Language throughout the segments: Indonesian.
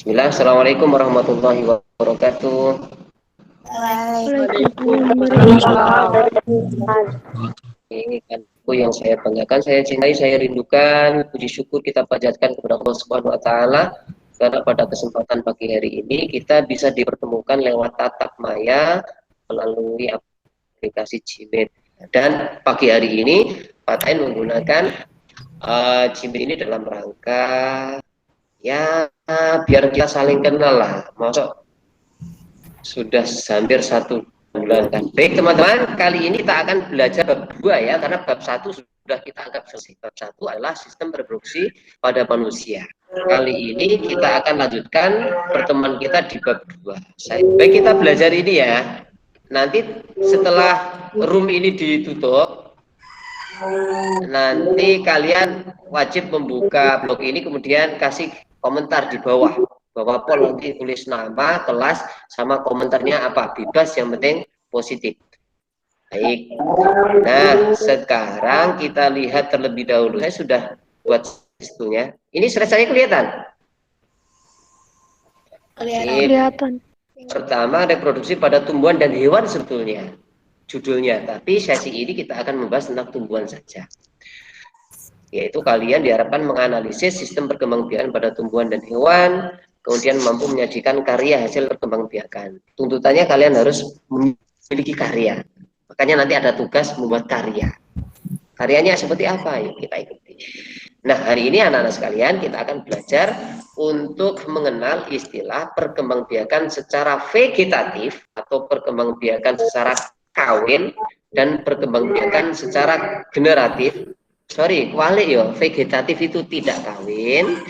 Bismillah, Assalamualaikum warahmatullahi wabarakatuh. Waalaikumsalam warahmatullahi wabarakatuh. Ini kan yang saya banggakan, saya cintai, saya rindukan. Puji syukur kita panjatkan kepada Allah Subhanahu wa taala karena pada kesempatan pagi hari ini kita bisa dipertemukan lewat tatap maya melalui aplikasi Gmail. Dan pagi hari ini Pak Tain menggunakan Gmail ini dalam rangka ya biar kita saling kenal lah. Masuk sudah hampir 1 bulan kan. Baik teman-teman, kali ini kita akan belajar bab 2 ya, karena bab 1 sudah kita anggap selesai. Bab 1 adalah sistem reproduksi pada manusia. Kali ini kita akan lanjutkan pertemuan kita di bab 2. Baik, kita belajar ini ya. Nanti setelah room ini ditutup, nanti kalian wajib membuka blog ini, kemudian kasih komentar di bawah poll, nanti tulis nama, kelas, sama komentarnya apa, bebas, yang penting positif. Baik, nah sekarang kita lihat terlebih dahulu. Saya sudah buat sistemnya. Ini saya kelihatan? Kelihatan. Pertama, reproduksi pada tumbuhan dan hewan sebetulnya judulnya, tapi sesi ini kita akan membahas tentang tumbuhan saja. Yaitu kalian diharapkan menganalisis sistem perkembangbiakan pada tumbuhan dan hewan, kemudian mampu menyajikan karya hasil perkembangbiakan. Tuntutannya kalian harus memiliki karya. Makanya nanti ada tugas membuat karya. Karyanya seperti apa? Yuk kita ikuti. Nah, hari ini anak-anak sekalian kita akan belajar untuk mengenal istilah perkembangbiakan secara vegetatif atau perkembangbiakan secara kawin dan perkembangbiakan secara generatif. Sorry, kualik ya. Vegetatif itu tidak kawin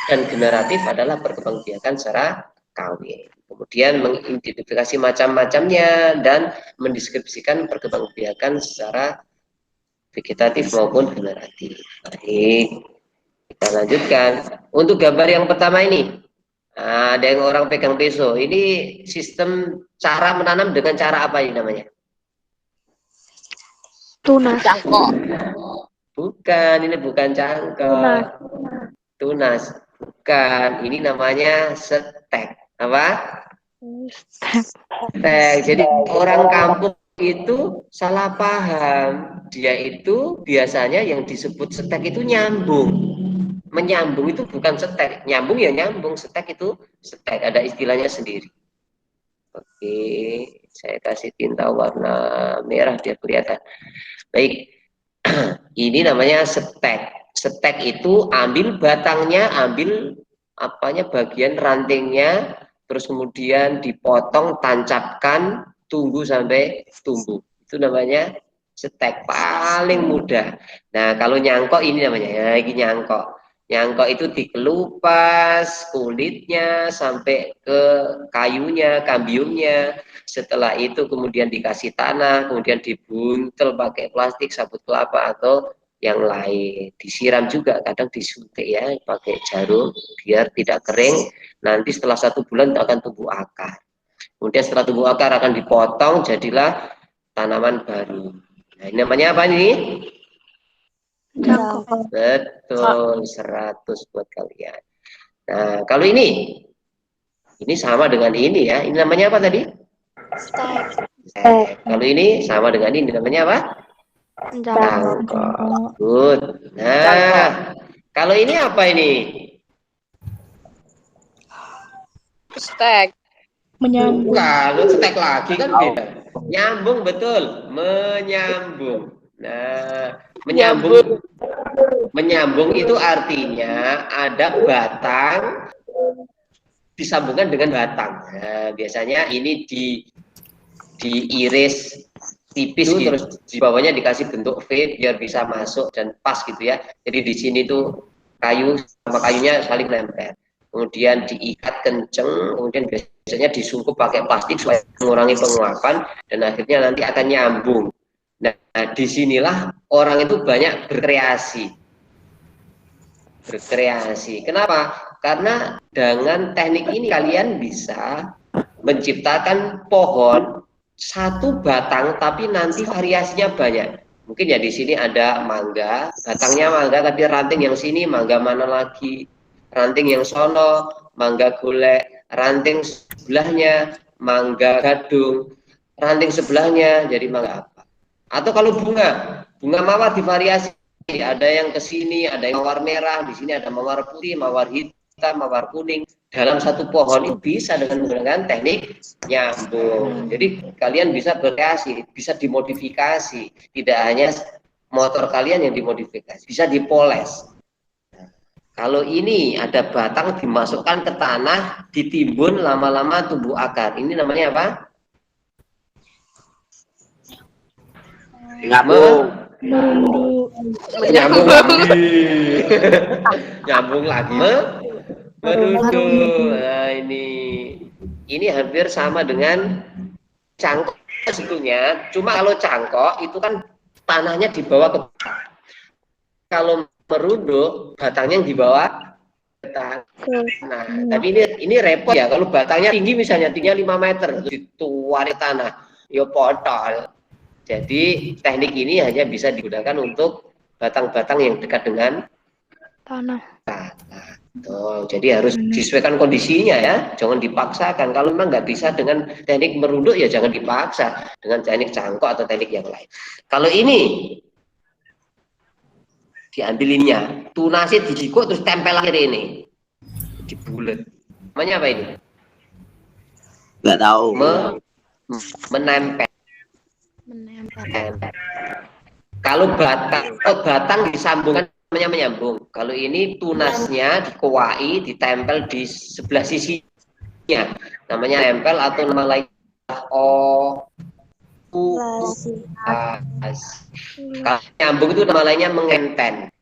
dan generatif adalah perkembangbiakan secara kawin. Kemudian mengidentifikasi macam-macamnya dan mendeskripsikan perkembangbiakan secara vegetatif maupun generatif. Baik, kita lanjutkan. Untuk gambar yang pertama ini, ada yang orang pegang pisau. Ini sistem cara menanam dengan cara apa ini namanya? Tunas. Bukan, ini bukan cangkok. Tunas. Bukan, ini namanya setek. Apa? Setek. Jadi orang kampung itu salah paham. Dia itu biasanya yang disebut setek itu nyambung. Menyambung itu bukan setek. Nyambung ya nyambung. Setek itu setek. Ada istilahnya sendiri. Oke, saya kasih tinta warna merah biar kelihatan. Baik, ini namanya setek. Setek itu ambil batangnya, ambil apanya bagian rantingnya, terus kemudian dipotong, tancapkan, tunggu sampai tumbuh. Itu namanya setek, paling mudah. Nah, kalau nyangkok ini namanya, ya ini nyangkok. Nyangkok itu dikelupas kulitnya sampai ke kayunya, kambiumnya. Setelah itu kemudian dikasih tanah, kemudian dibuntel pakai plastik, sabut kelapa atau yang lain. Disiram juga, kadang disuntik ya, pakai jarum biar tidak kering. Nanti setelah 1 bulan akan tumbuh akar. Kemudian setelah tumbuh akar akan dipotong, jadilah tanaman baru. Nah, ini namanya apa nih? Cangkok. Betul, 100 buat kalian. Nah, kalau ini sama dengan ini ya. Ini namanya apa tadi? Stek. Kalau ini sama dengan ini, namanya apa? Cangkok. Good. Nah, kalau ini apa ini? Stek. Menyambung. Kalau stek lagi kan beda. Nyambung, betul. Menyambung. Nah, menyambung itu artinya ada batang disambungkan dengan batang. Nah, biasanya ini diiris tipis gitu, terus di bawahnya dikasih bentuk V biar bisa masuk dan pas gitu ya. Jadi di sini tuh kayu sama kayunya saling nempel. Kemudian diikat kenceng, kemudian biasanya disungkup pakai plastik supaya mengurangi penguapan dan akhirnya nanti akan nyambung. Nah, disinilah orang itu banyak berkreasi. Kenapa? Karena dengan teknik ini kalian bisa menciptakan pohon satu batang tapi nanti variasinya banyak. Mungkin ya di sini ada mangga, batangnya mangga tapi ranting yang sini mangga mana lagi, ranting yang sono mangga golek, ranting sebelahnya mangga gadung, ranting sebelahnya jadi mangga apa. Atau kalau bunga mawar divariasi, ada yang ke sini, ada yang mawar merah, di sini ada mawar putih, mawar hitam, mawar kuning. Dalam satu pohon itu bisa dengan menggunakan teknik nyambung. Jadi kalian bisa berkreasi, bisa dimodifikasi. Tidak hanya motor kalian yang dimodifikasi, bisa dipoles. Kalau ini ada batang dimasukkan ke tanah, ditimbun, lama-lama tumbuh akar. Ini namanya apa? Nyambung. Merunduk. Nyambung lagi. Nyambung lagi. Merunduk. Nah, ini hampir sama dengan cangkok sebetulnya. Cuma kalau cangkok itu kan tanahnya di bawah ke bawah. Kalau merunduk batangnya yang di bawah ke tanah. Nah, tapi ini repot ya. Kalau batangnya tinggi misalnya tingginya 5 meter dituari tanah, ya potol. Jadi teknik ini hanya bisa digunakan untuk batang-batang yang dekat dengan Tanah. Tuh, jadi harus disesuaikan kondisinya ya, jangan dipaksakan. Kalau memang nggak bisa dengan teknik merunduk ya jangan dipaksa dengan teknik cangkok atau teknik yang lain. Kalau ini diambilinnya, tunasnya dijikuk terus tempel akhir ini, dibulet. Namanya apa ini? Nggak tahu. Menempel. Menempel. Kalau batang disambungkan namanya menyambung. Kalau ini tunasnya dikuai, ditempel di sebelah sisinya, namanya nempel atau nama lain kalau nyambung itu nama lainnya mengenten.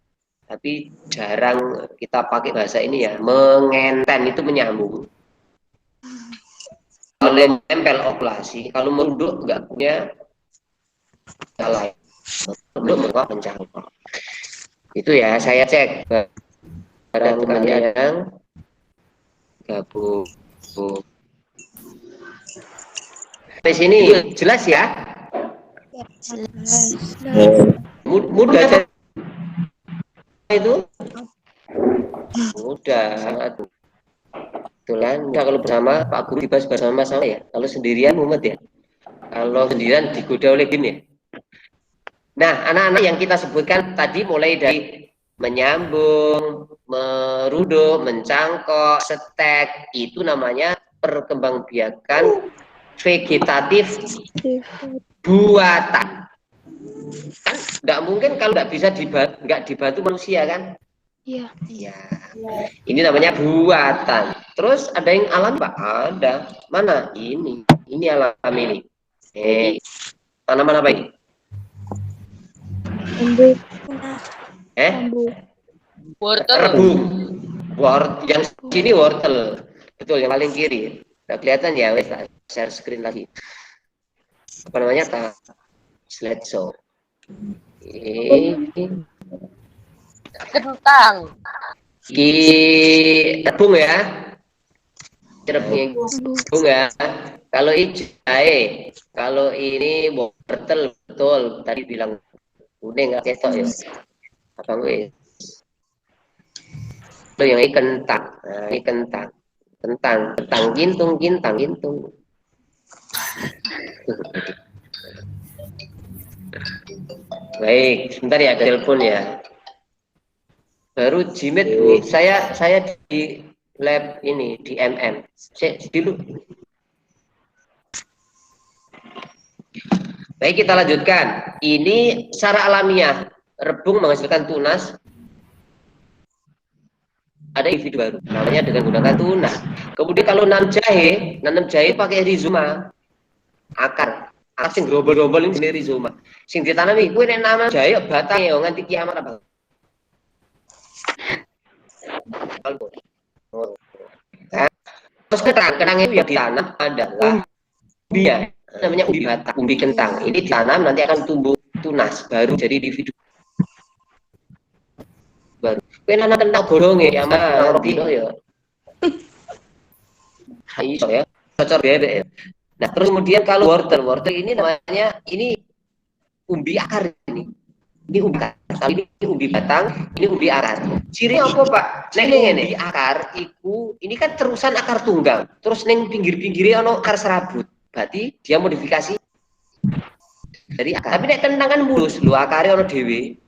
Tapi jarang kita pakai bahasa ini ya, mengenten itu menyambung. Kalau nempel oklasi, kalau merunduk nggak punya lain. Merunduk mencangkok. Itu ya, saya cek barangkali ada yang gabung. Sampai sini jelas ya? Mudah aja itu. Mudah. Kebetulan kalau bersama Pak Guru dibahas bersama-sama ya. Kalau sendirian mumet ya. Kalau sendirian digoda oleh bin ya. Nah, anak-anak yang kita sebutkan tadi mulai dari menyambung, merunduk, mencangkok, setek, itu namanya perkembangbiakan vegetatif buatan. Kan nggak mungkin kalau nggak bisa dibantu manusia kan? Iya. Iya. Ini namanya buatan. Terus ada yang alam Pak? Ada. Mana? Ini alam ini. Tanaman apa ini? Bambu. Wortel. Rebung. Yang sini wortel. Betul, yang paling kiri. Nggak kelihatan ya, wes share screen lagi. Apa namanya? Slideshow. Kentang. Rebung ya. Rebung ya. Kalau ini jahe, kalau ini wortel betul. Tadi bilang kuning nggak ketok ya. Apa gue? Itu yang ini kentang. Nah, ini kentang. Kentang gintung. Baik, sebentar ya, ada telepon ya. Baru Jimet Bu, saya di lab ini di MM. Saya dulu. Baik, kita lanjutkan. Ini secara alamiah, rebung menghasilkan tunas. Ada individu baru, namanya dengan menggunakan tunas. Kemudian kalau nanam jahe pakai rizoma, akar sing grombol-grombol ini jenis rizoma. Sing ditanami, kuwi nek nanam jahe batang ya nganti kiamat apa. Terus kerang itu yang ditanam adalah umbi ya, namanya umbi batang, umbi kentang. Ini ditanam nanti akan tumbuh tunas baru jadi individu baru. Kowe nanam kentang godhonge ya mah roti ya. Iso ya, cocok bebek ya. Nah, terus kemudian kalau wortel ini namanya umbi akar ini. Ini umbi batang, ini umbi batang, ini umbi akar. Ciri apa Pak? Neng ini akar, ini kan terusan akar tunggal. Terus neng pinggir-pinggirnya ono akar serabut. Berarti dia modifikasi dari akar. Tapi nek kentang kan mulus, lu akarnya ono dewe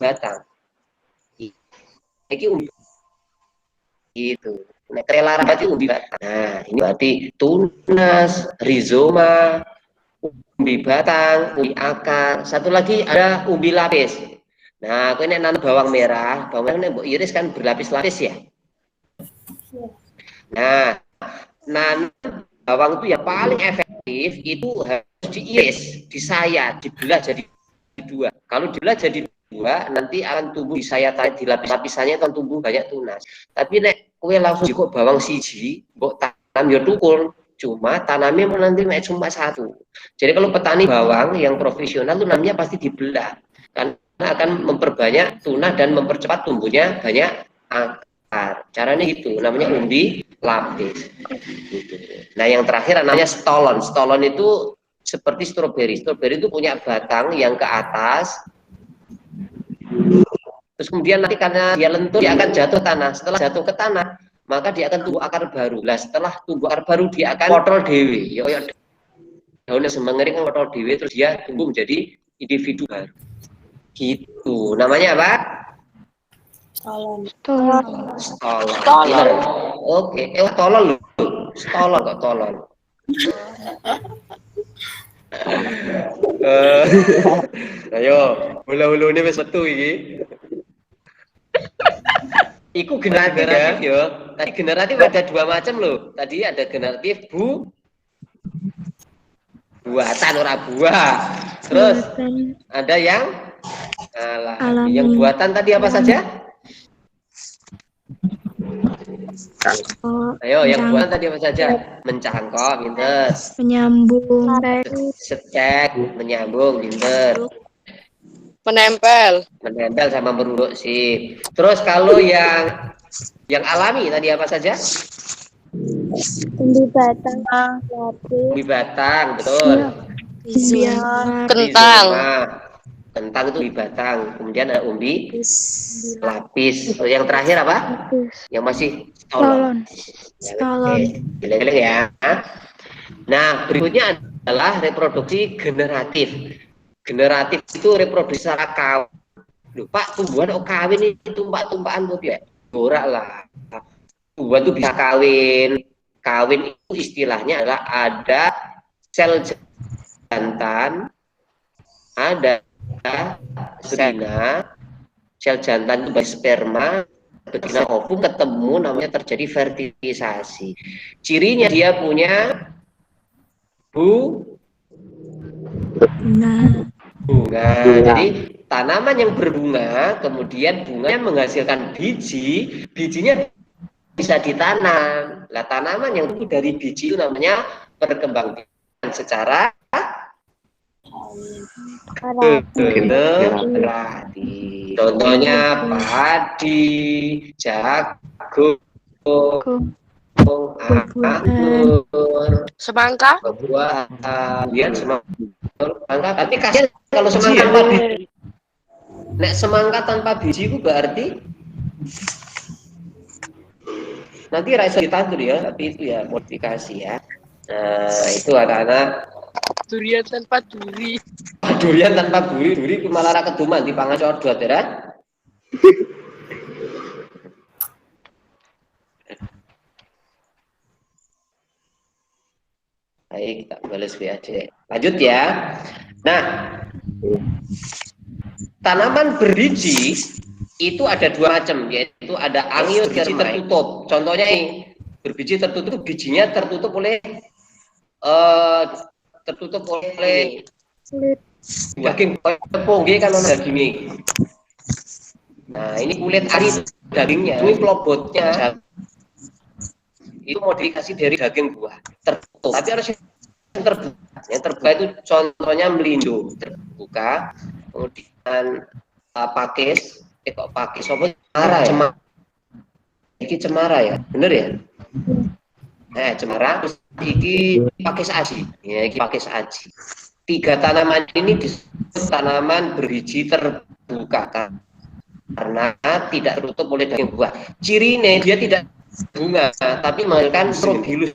batang. Iki umbi itu. Nek kelelaran berarti umbi batang. Nah, ini berarti tunas, rizoma, umbi batang, umbi akar. Satu lagi ada umbi lapis. Nah, aku ini nanam bawang merah ini mbok iris kan berlapis-lapis ya. Nah, nanam bawang itu yang paling efektif itu harus diiris, disayat, dibelah jadi dua. Kalau dibelah jadi dua, nanti akan tumbuh disayat di lapis-lapisannya akan tumbuh banyak tunas. Tapi nek kowe langsung kok bawang siji, mbok tanam ya tukul. Cuma tanamnya nanti cuma satu. Jadi kalau petani bawang yang profesional itu namanya pasti dibelah, karena akan memperbanyak tunas dan mempercepat tumbuhnya banyak akar. Caranya gitu, namanya umbi lapis. Gitu. Nah yang terakhir namanya stolon. Stolon itu seperti stroberi. Stroberi itu punya batang yang ke atas. Terus kemudian nanti karena dia lentur, dia akan jatuh tanah. Setelah jatuh ke tanah, maka dia akan tumbuh akar baru. Lah setelah tumbuh akar baru dia akan potol dewi. Daunnya semengering potol dewi, terus dia tumbuh menjadi individu baru. Gitu. Namanya apa? Stolon. Stolon. Oke. Tolol loh. Stolon kok tolol. Ayo, hulu-hulu ini wis metu iki. Iku generatif ya. Tadi generatif ada dua macam loh. Tadi ada generatif buatan ora buah. Terus ada yang alami. Yang buatan tadi apa saja? Ayo, yang buatan tadi apa saja? Mencangkok, pinter. Menyambung. Setek, menyambung, pinter. Menempel Sama meruruk sih. Terus kalau yang alami tadi apa saja? Umbi batang. Umbi batang, betul. kentang Kentang itu umbi batang. Kemudian ada umbi lapis. Terus yang terakhir apa? Yang masih stolon. Geleng ya. Nah, berikutnya adalah reproduksi generatif. Generatif itu reproduksi secara kawin. Loh, Pak, tumbuhan kok kawin ini tumpak-tumpakan tuh ya? Borak lah. Tumbuhan itu bisa kawin. Kawin itu istilahnya adalah ada sel jantan, ada betina, sel jantan itu bagi sperma, betina ovum ketemu, namanya terjadi fertilisasi. Cirinya dia punya bunga. Jadi tanaman yang berbunga, kemudian bunganya menghasilkan bijinya bisa ditanam. Lah tanaman yang tumbuh dari biji itu namanya perkembangbiakan secara generasi. Contohnya padi, jagung, anggur, semangka, buah-buahan, semangka. Tapi kasihan kalau semangka tanpa biji. Nek semangka tanpa biji itu berarti nanti rasa ditandur ya, tapi itu ya modifikasi ya. Nah itu anak-anak. durian tanpa duri. Durian tanpa duri itu malah keduman di pangan codot ya. Baik, tak balas BAD. Lanjut ya. Nah, tanaman berbiji itu ada dua macam, yaitu ada angiospermae tertutup. Contohnya ini berbiji tertutup, bijinya tertutup oleh daging tepung, kan ada dagingnya. Nah, ini kulit ari dagingnya, ini pelobotnya itu modifikasi dari daging buah tertutup. Tapi harus yang terbuka. Yang terbuka itu contohnya melindo terbuka, kemudian pakis, pakis apa cemara ya? Iki cemara ya, bener ya? Cemara, terus iki pakis aji, ya iki pakis aji. tiga tanaman ini disebut tanaman berbiji terbuka karena tidak tertutup oleh daging buah. Cirinya dia tidak bunga tapi menghasilkan strobilus.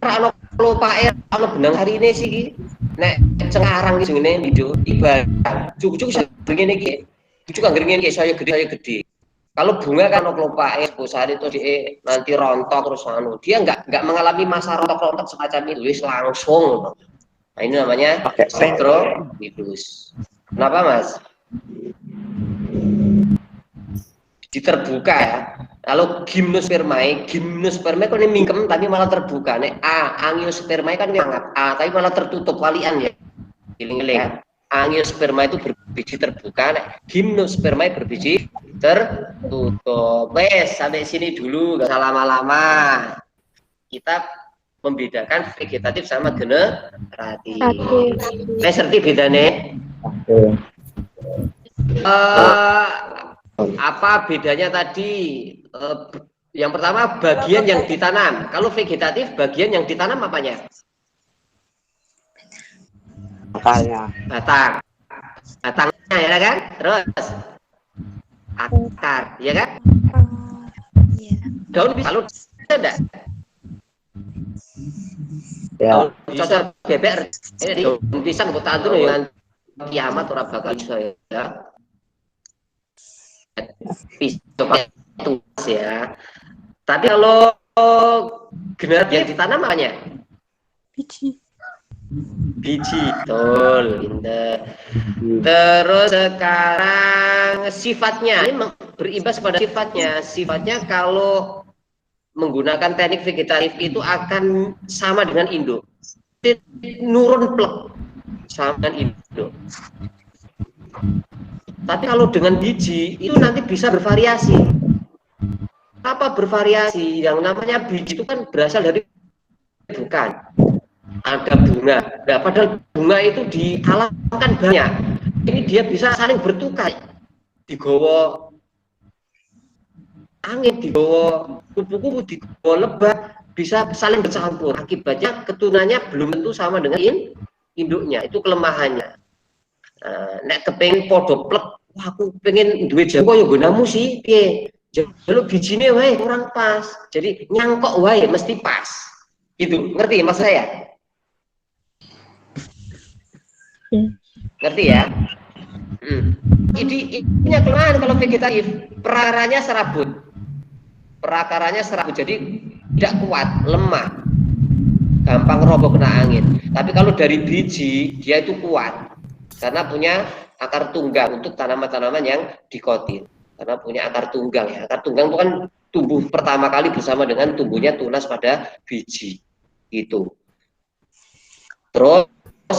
Kalau lopae kalau benang hari ini sih nek cengarang iki jenenge video ibarat cucu ngene iki. Cucu kan ngene iki saya gede. Kalau bunga kan lopae posari itu dia nanti rontok terus anu. Dia enggak mengalami masa rontok-rontok semacam itu, wis langsung. Nah, ini namanya strobilus. Kenapa, Mas? Terbuka ya. Kalau gimnospermae kan ini mingkem tapi malah terbuka. Nek angiospermae kan hangat. Tapi malah tertutup walian ya. Giling-giling. Angiospermae itu berbiji terbuka, nek gimnospermae berbiji tertutup. Wes, sampai sini dulu, gak usah lama-lama. Kita membedakan vegetatif sama generatif. Wes ngerti bedanya? Apa bedanya tadi? Yang pertama bagian yang ditanam. Kalau vegetatif bagian yang ditanam apanya? Batangnya ya kan? Terus akar, ya kan? Daun bisa lu enggak? Ya. Cocok beber. Ini daun pisang buat tandur dengan kiamat ora bakal iso ya. Itu ya. Tapi kalau generasi yang ditanam apanya? Biji, betul, pinter. Terus sekarang sifatnya, ini berimbas pada sifatnya. Sifatnya kalau menggunakan teknik vegetatif itu akan sama dengan induk. Nurun plek sama dengan induk. Tapi kalau dengan biji itu nanti bisa bervariasi. Apa bervariasi? Yang namanya biji itu kan berasal dari bukan ada bunga. Nah, padahal bunga itu di alam kan banyak. Ini dia bisa saling bertukar. Digowo angin, digowo kupu-kupu, digowo lebah, bisa saling bercampur. Akibatnya keturunannya belum tentu sama dengan induknya. Itu kelemahannya. Nek kepengin podo plek, wah aku pengen duwe jago ya gunamu sih piye. Jaluk bijine wae kurang pas. Jadi nyangkok wae mesti pas. Gitu. Ngerti Mas saya? Ngerti ya? Ini kelemahan kalau vegetatif. Perakaranya serabut. Jadi tidak kuat, lemah. Gampang roboh kena angin. Tapi kalau dari biji dia itu kuat. Karena punya akar tunggang untuk tanaman-tanaman yang dikotil. Karena punya akar tunggang ya. Akar tunggang itu kan tumbuh pertama kali bersama dengan tumbuhnya tunas pada biji. Itu. Terus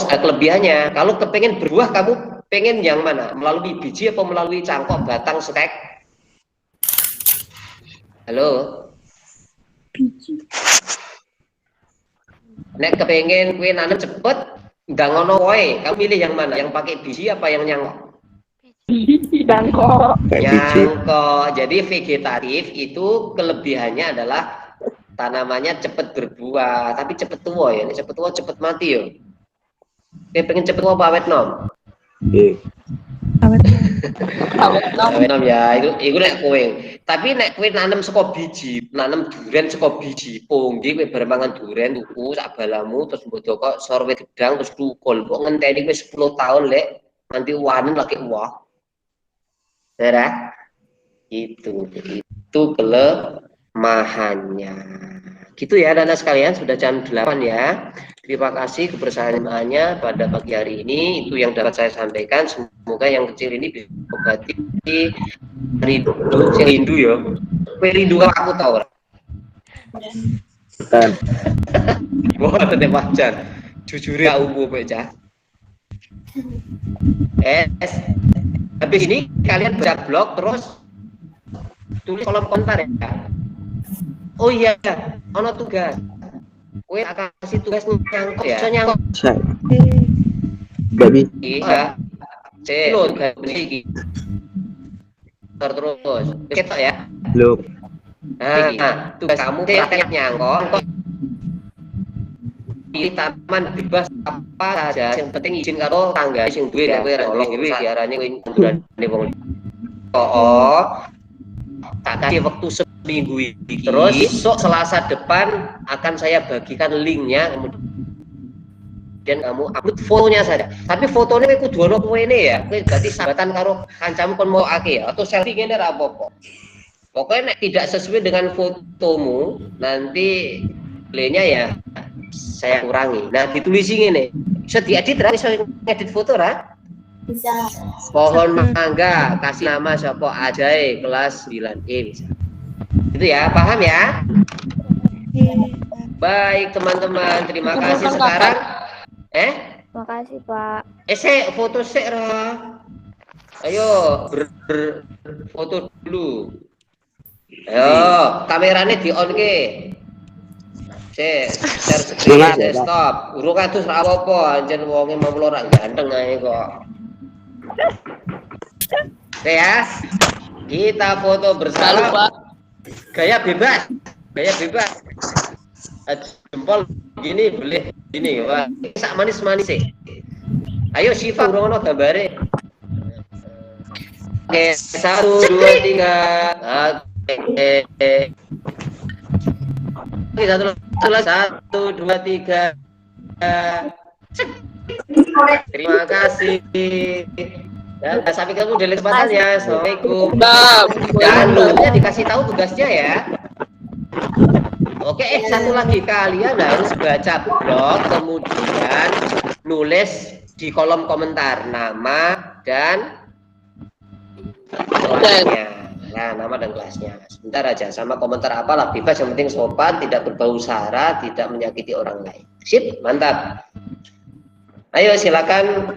kelebihannya, kalau kepengen berbuah kamu pengen yang mana? Melalui biji atau melalui cangkok, batang, stek? Halo? Biji. Nek kepengen kue nanam cepet, nggak ngono woy, kamu pilih yang mana? Yang pakai biji apa yang nyangkok? Nyangkok. Jadi vegetatif itu kelebihannya adalah tanamannya cepat berbuah, tapi cepat tua ya. Cepet tua cepet mati yo. Kayak pengen cepet tua awet nom. Awet nom ya. Itu nek kowe. Tapi nek kowe nanam saka biji, nanam duren saka biji, pongge kowe bareng mangan duren tuku sak balamu terus mbok kok sorwe gedang terus tukul. Kok ngenteni kowe 10 tahun lek nanti wanen lagi wah. Daerah itu kelemahannya. Gitu ya anak-anak sekalian, sudah jam 8 ya. Terima kasih kebersamaannya pada pagi hari ini. Itu yang dapat saya sampaikan. Semoga yang kecil ini bisa mengobati rindu ya. Rindu aku tahu. Wah, tetep wajar. Jujur ya umum aja. Habis ini kalian baca blog terus tulis kolom komentar ya. Oh iya, ono tugas. Kowe akan kasih tugas nyangkok ya. Iso nyangkok. Gak bisa. Iya. Lo iki. Terus. Ketok ya. Belum. Nah, tugas kamu praktek nyangkok. taman bebas apa saja, yang penting izin karo tangga sing duwe ya kowe ra duwe diarani kowe ngundurane wong. Tak kasih waktu seminggu ini. Terus besok Selasa depan akan saya bagikan linknya, kemudian kamu upload fotonya saja. Tapi fotonya kowe kudu ono kowe ya. Kowe berarti sahabatan karo kancamu kon mau ake ya atau selfie ngene ra apa-apa. Pokoknya nek tidak sesuai dengan fotomu, nanti nilainya ya saya kurangi. Nah, ditulisi ngene. Bisa diedit ra, bisa ngedit foto ra? Bisa. Pohon mangga, kasih nama siapa Ajay kelas 9E bisa. Itu ya, paham ya? Baik teman-teman, terima kasih sekarang. Makasih, Pak. Foto sek ra. Ayo foto dulu. Ayo, kameranya di on ke. Share screen, stop. Urung kados ra apa-apa, anjen wonge mau ora ganteng ae kok. Oke ya. Kita foto bersama. Pak. Gaya bebas. Jempol gini boleh gini, Pak. Sak manis-manis sih. Ayo Syifa urung ono gambare. Oke, 1 2 3. Oke. Oke, 1 2 3. Terima kasih. Dan sampai ketemu di kesempatan ya. Assalamualaikum. Jangan lupa dikasih tahu tugasnya ya. Oke, satu lagi, kalian harus baca blog, kemudian nulis di kolom komentar nama dan kelasnya. Nah, nama dan kelasnya. Sebentar aja, sama komentar apalah bebas, yang penting sopan, tidak berbau sara, tidak menyakiti orang lain. Sip, mantap. Ayo silakan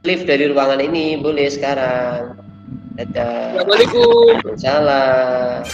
lift dari ruangan ini boleh sekarang. Dadah. Assalamualaikum. Waalaikumsalam.